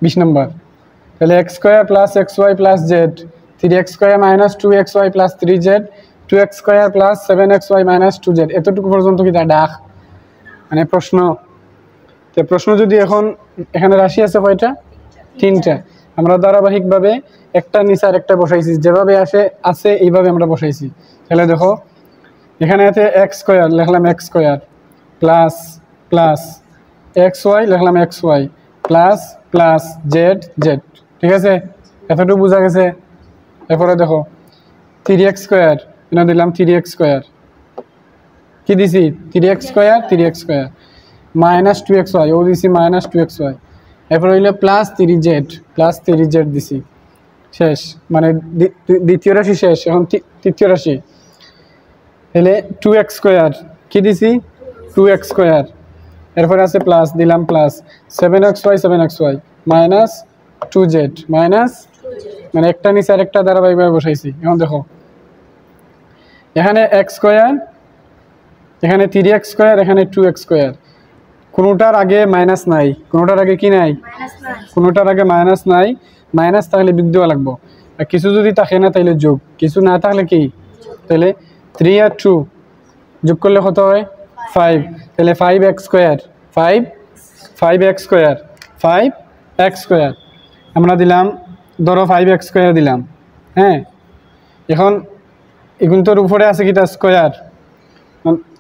20 নম্বর। তাহলে x square plus x Y plus z, 3x square minus 2xy plus 3z, 2x square plus 7xy minus 2z, এতটুকু পর্যন্ত কি তা ডাক মানে প্রশ্ন। তো প্রশ্ন যদি এখন এখানে রাশি আছে কয়টা? 3টা। আমরা ধারাবাহিকভাবে একটা নিচে একটা বসাইছি, যেভাবে আছে এইভাবে আমরা বসাইছি। তাহলে দেখো এখানে আছে এক্স স্কোয়ার, লিখলাম X square plus plus x Y, লিখলাম X Y plus plus Z Z. ঠিক আছে, এতটুকু বোঝা গেছে। এরপরে দেখো 3x স্কোয়ার, এনে দিলাম 3x স্কোয়ার, কি দিছি 3x square 3x square minus 2xy, ও দিছি মাইনাস 2xy। এরপর হইলো প্লাস 3z দিছি। শেষ, মানে দ্বিতীয় রাশি শেষ, এখন তৃতীয় রাশি। তাহলে 2x স্কোয়ার, কি দিছি 2x স্কোয়ার, এরপরে আছে প্লাস, দিলাম plus 7xy minus 2z minus, মানে একটা নিচে আর একটা ধারাবাহিকভাবে বসাইছি। এখন দেখো এখানে এক্স স্কোয়ার, এখানে 3x স্কোয়ার, এখানে 2x স্কোয়ার, কোনোটার আগে মাইনাস নাই, কোনোটার আগে কি নাই, কোনোটার আগে মাইনাস নাই। মাইনাস থাকলে বিগ দেওয়া লাগবো, আর কিছু যদি থাকে না তাইলে যোগ, কিছু না থাকলে কি, তাহলে 3 আর 2 যোগ করলে কত হয় 5। তাহলে 5x square 5x square 5x square আমরা দিলাম, ধরো 5x স্কোয়ার দিলাম। হ্যাঁ, এখন এগুলোর উপরে আছে কিটা স্কোয়ার,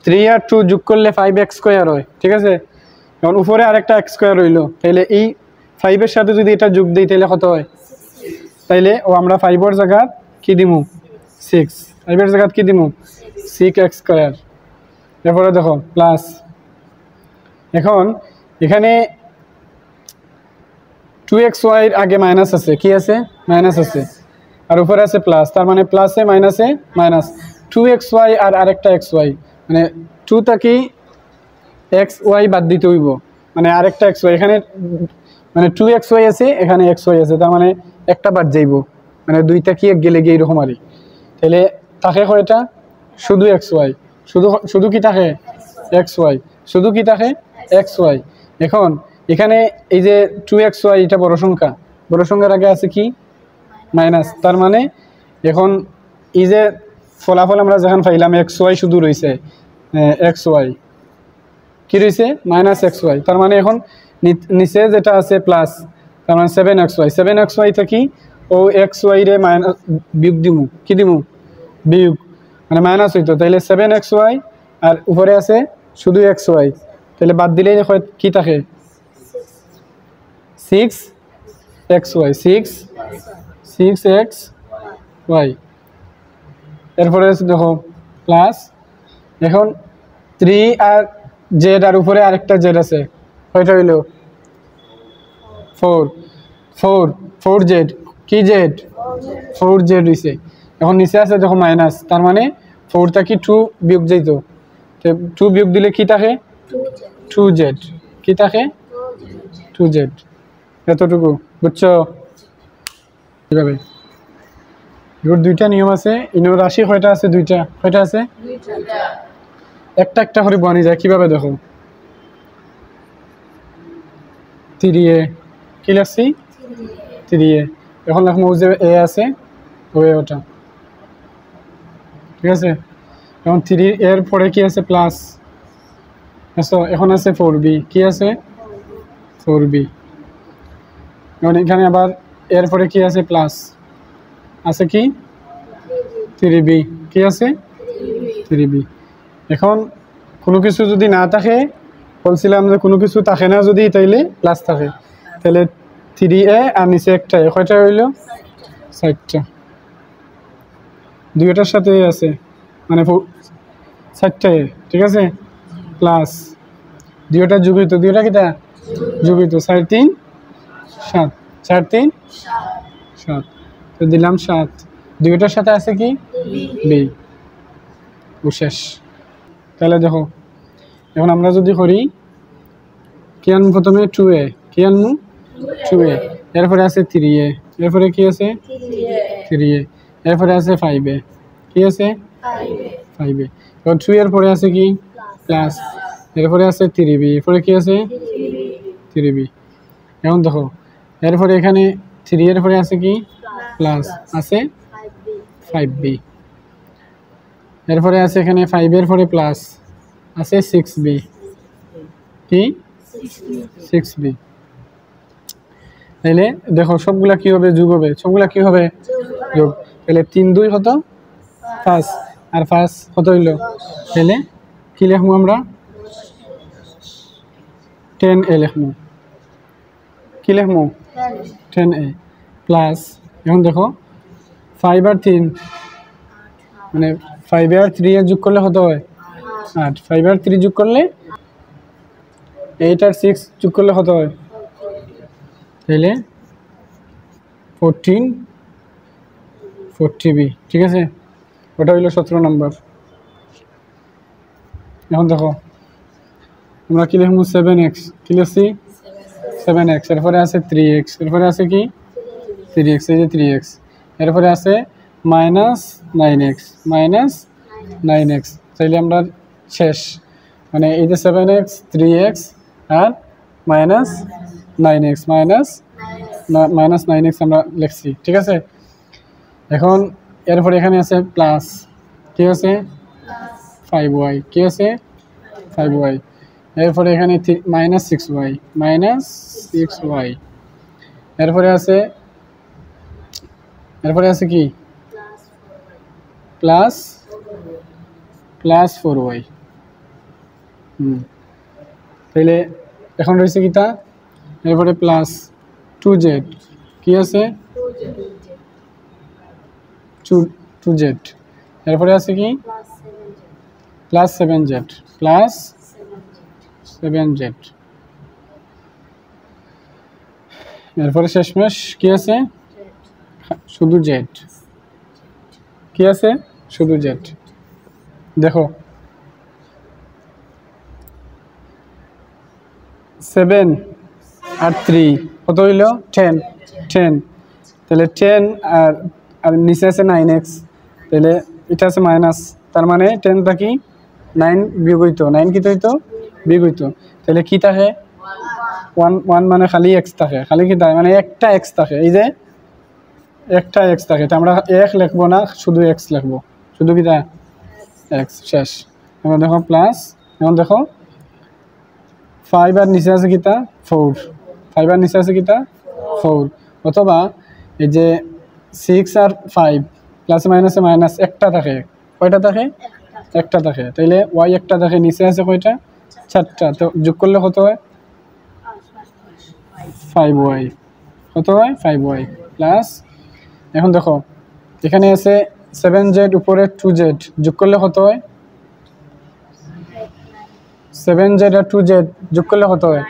3 আর 2 যোগ করলে 5x স্কোয়ার হয়। ঠিক আছে, এখন উপরে আরেকটা x স্কোয়ার রইলো, তাহলে এই 5-এর সাথে যদি এটা যোগ দিই তাহলে কত হয়, তাইলে ও আমরা 5-এর জায়গা কি দিমু 6, 5-এর জায়গা কি দিমু 6x স্কোয়ার। এরপরে দেখো প্লাস, এখন এখানে 2xy আগে মাইনাস আছে, কি আছে মাইনাস আছে, আর উপরে আছে প্লাস, তার মানে প্লাসে মাইনাসে মাইনাস, 2xy আর আরেকটা xy, মানে 2 থাকি xy বাদ দিতে হইব, মানে আরেকটা xy, এখানে মানে 2xy আছে, এখানে xy আছে, তার মানে একটা বাদ যাইব, মানে দুইটা কি এক গেলে গিয়ে এরকম আরই। তাহলে থাকে কয়টা, শুধু xy, শুধু কি থাকে xy, শুধু কি থাকে xy। এখন এখানে এই যে 2xy, এটা বড় সংখ্যা, বড় সংখ্যার আগে আছে কি মাইনাস, তার মানে এখন এই যে ফলাফল আমরা যখন পাইলাম xy শুধু রয়েছে, xy কি রয়েছে মাইনাস xy, তার মানে এখন নিচে যেটা আছে প্লাস, তার মানে 7xy থাকি ও xy রে মাইনাস বিয়োগ দিমু, কি দিমু বিয়োগ, মানে মাইনাস হইতো, তাহলে 7xy আর উপরে আছে শুধু xy, তাহলে বাদ দিলেই কি থাকে 6xy 6xy। এরপরে দেখো প্লাস, এখন 3 আর জেড, আর উপরে আরেকটা জেড আছে, কয়টা হইল 4 জেড, কি জেড 4 জেড হইছে। এখন নিচে আছে দেখো মাইনাস, তার মানে 4 থাকি 2 বিয়োগ যাইত, 2 বিয়োগ দিলে কি থাকে 2z, কি থাকে 2z। এতটুকু বুঝছো? কিভাবে এর দুইটা নিয়ম আছে, ইনোর রাশি কয়টা আছে, দুইটা, কয়টা আছে একটা একটা করে বানি যায়। কিভাবে দেখো 3a, কি লাগছি 3a, এখন দেখো যে a আছে ওটা, ঠিক আছে। এখন 3 এর পরে কি আছে প্লাস, এখন আছে 4b, কি আছে 4b। এখন এখানে আবার এরপরে কি আছে প্লাস, আছে কি 3b, কি আছে 3b। এখন কোনো কিছু যদি না থাকে, বলছিলাম যে কোনো কিছু থাকে না যদি, তাইলে প্লাস থাকে, তাহলে 3a আর নিচে একটা এ, কয়টা হইল 4টা, দুইটার সাথে আছে মানে 4টা এ, ঠিক আছে, প্লাস দুইটা যুগিত, দুইটা কিটা যুগিত, 4 3 7, 4 3 7, তো দিলাম 7, দুইটার সাথে আছে কি বি, শেষ। তাহলে দেখো এখন আমরা যদি করি কি আনবো, প্রথমে 2a, কি আনবো 2a, এরপরে আছে 3a, এরপরে কি আছে 3a, এরপরে আছে 5a, কি আছে 5a, এখন 2 এর পরে আছে কি প্লাস, এরপরে আছে 3b, এরপরে কি আছে 3b। এখন দেখো এরপরে এখানে 3 এর পরে আছে কি প্লাস আছে 5b, এরপরে আছে এখানে 5 এর পরে প্লাস আছে 6b, কি 6b। তাহলে দেখো সবগুলা কি হবে যোগ হবে, সবগুলা কি হবে যোগ। তাহলে 3 2 কত 5 আর 5 কত হইল, তাহলে কি লিখবো আমরা 10a লিখবো, কি লিখবো 10a প্লাস এখন দেখো 5 আর 3 মানে 5 আর 3 এর যোগ করলে কত হয় 8, 5 আর 3 যোগ করলে 8 আর 6 যোগ করলে কত হয়, তাহলে 40b, ঠিক আছে, ওটা হইল 17 নম্বর। এখন দেখো আমরা কি লিখবো 7x, কি লিখছি 7x, এরপরে আছে 3x, এরপরে আছে কি 3x, এই যে 3x, এরপরে আছে -9x, -9x, তাইলে আমরা শেষ, মানে এই যে 7x 3x আর -9x -9x আমরা লিখছি, ঠিক আছে। এখন এরপরে এখানে আছে প্লাস, কি আছে 5y, কি আছে 5y, এরপরে এখানে -6y, এরপরে আছে কি প্লাস 4y। তাইলে এখন রয়েছে কিটা, এরপরে প্লাস 2z, কি আছে 2z, এরপরে আছে কি প্লাস 7z, এরপরে শেষমেশ কি আছে শুধু z, কি আছে শুধু z। দেখো 7 আর 3 কত হইল 10, তাহলে 10 আর নিচে আছে 9x, তাহলে এটা আছে মাইনাস, তার মানে 10টা কি 9 বিয়োগ হইতো, 9 কি হইতো বিয়োগ হইতো, তাহলে কি থাকে 1 মানে খালি x থাকে, খালি কি থাকে মানে একটা x থাকে, এই যে একটা x থাকে, তো আমরা 1 লিখবো না, শুধু x লিখবো, শুধু কিটা x, শেষ। এখন দেখো প্লাস, এখন দেখো 5 আর নিচে আছে কিটা 4, 5 আর নিচে আছে কিটা 4, অথবা এই যে 6 আর 5 প্লাসে মাইনাসে মাইনাস একটা থাকে, কয়টা থাকে একটা থাকে, তাইলে y একটা থাকে, নিচে আছে কয়টা 4টা, তো যোগ করলে কত হয় 5y, কত হয় 5y প্লাস, এখন দেখো এখানে আছে 7z উপরে 2z, যোগ করলে কত হয় 7z আর 2z যোগ করলে কত হয়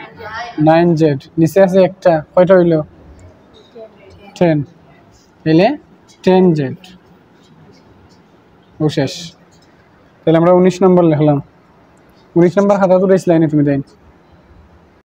9z, নিচে আছে একটা, কয়টা হইল 10, তাইলে 10z ও শেষ। তাহলে আমরা 19 নম্বর লিখলাম, 19 নম্বর খাতা তো লাইনে তুমি দেন।